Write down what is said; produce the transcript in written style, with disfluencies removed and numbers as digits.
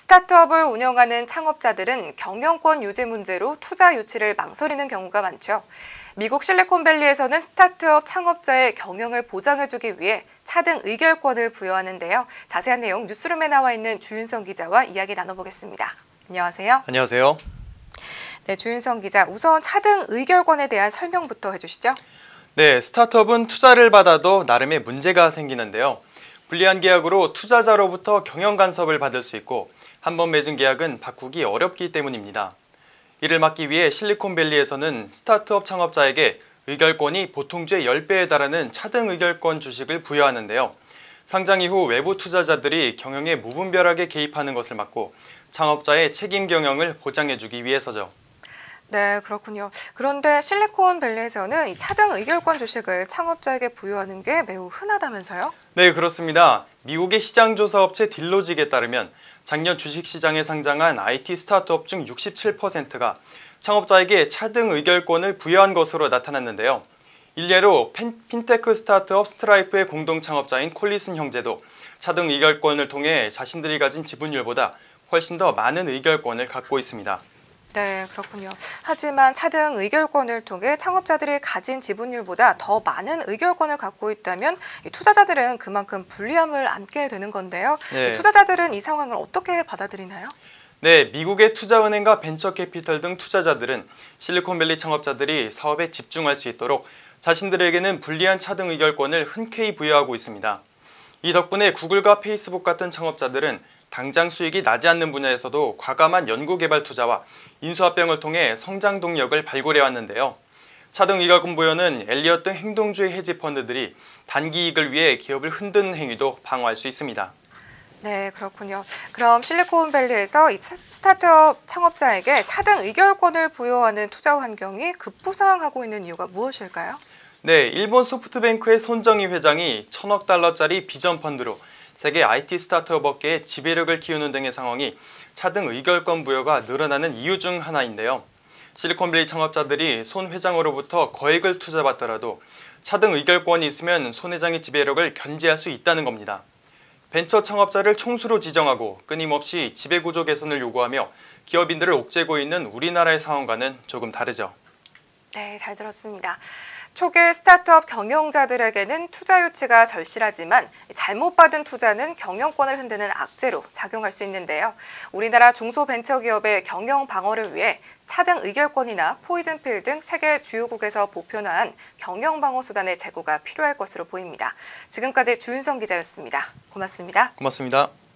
스타트업을 운영하는 창업자들은 경영권 유지 문제로 투자 유치를 망설이는 경우가 많죠. 미국 실리콘밸리에서는 스타트업 창업자의 경영을 보장해주기 위해 차등 의결권을 부여하는데요. 자세한 내용 뉴스룸에 나와 있는 주윤성 기자와 이야기 나눠보겠습니다. 안녕하세요. 안녕하세요. 네, 주윤성 기자, 우선 차등 의결권에 대한 설명부터 해주시죠. 네, 스타트업은 투자를 받아도 나름의 문제가 생기는데요. 불리한 계약으로 투자자로부터 경영 간섭을 받을 수 있고 한 번 맺은 계약은 바꾸기 어렵기 때문입니다. 이를 막기 위해 실리콘밸리에서는 스타트업 창업자에게 의결권이 보통주의 10배에 달하는 차등 의결권 주식을 부여하는데요. 상장 이후 외부 투자자들이 경영에 무분별하게 개입하는 것을 막고 창업자의 책임 경영을 보장해주기 위해서죠. 네, 그렇군요. 그런데 실리콘밸리에서는 이 차등 의결권 주식을 창업자에게 부여하는 게 매우 흔하다면서요? 네, 그렇습니다. 미국의 시장조사업체 딜로직에 따르면 작년 주식시장에 상장한 IT 스타트업 중 67%가 창업자에게 차등 의결권을 부여한 것으로 나타났는데요. 일례로 핀테크 스타트업 스트라이프의 공동 창업자인 콜리슨 형제도 차등 의결권을 통해 자신들이 가진 지분율보다 훨씬 더 많은 의결권을 갖고 있습니다. 네, 그렇군요. 하지만 차등 의결권을 통해 창업자들이 가진 지분율보다 더 많은 의결권을 갖고 있다면 투자자들은 그만큼 불리함을 안게 되는 건데요. 네. 투자자들은 이 상황을 어떻게 받아들이나요? 네, 미국의 투자은행과 벤처캐피털 등 투자자들은 실리콘밸리 창업자들이 사업에 집중할 수 있도록 자신들에게는 불리한 차등 의결권을 흔쾌히 부여하고 있습니다. 이 덕분에 구글과 페이스북 같은 창업자들은 당장 수익이 나지 않는 분야에서도 과감한 연구개발 투자와 인수합병을 통해 성장 동력을 발굴해 왔는데요. 차등 의결권 부여는 엘리엇 등 행동주의 헤지펀드들이 단기 이익을 위해 기업을 흔드는 행위도 방어할 수 있습니다. 네, 그렇군요. 그럼 실리콘밸리에서 이 스타트업 창업자에게 차등 의결권을 부여하는 투자 환경이 급부상하고 있는 이유가 무엇일까요? 네, 일본 소프트뱅크의 손정희 회장이 1,000억 달러짜리 비전 펀드로 세계 IT 스타트업 업계의 지배력을 키우는 등의 상황이 차등 의결권 부여가 늘어나는 이유 중 하나인데요. 실리콘밸리 창업자들이 손 회장으로부터 거액을 투자받더라도 차등 의결권이 있으면 손 회장의 지배력을 견제할 수 있다는 겁니다. 벤처 창업자를 총수로 지정하고 끊임없이 지배구조 개선을 요구하며 기업인들을 옥죄고 있는 우리나라의 상황과는 조금 다르죠. 네, 잘 들었습니다. 초기 스타트업 경영자들에게는 투자 유치가 절실하지만 잘못 받은 투자는 경영권을 흔드는 악재로 작용할 수 있는데요. 우리나라 중소벤처기업의 경영 방어를 위해 차등 의결권이나 포이즌필 등 세계 주요국에서 보편화한 경영 방어 수단의 제고가 필요할 것으로 보입니다. 지금까지 주윤성 기자였습니다. 고맙습니다. 고맙습니다.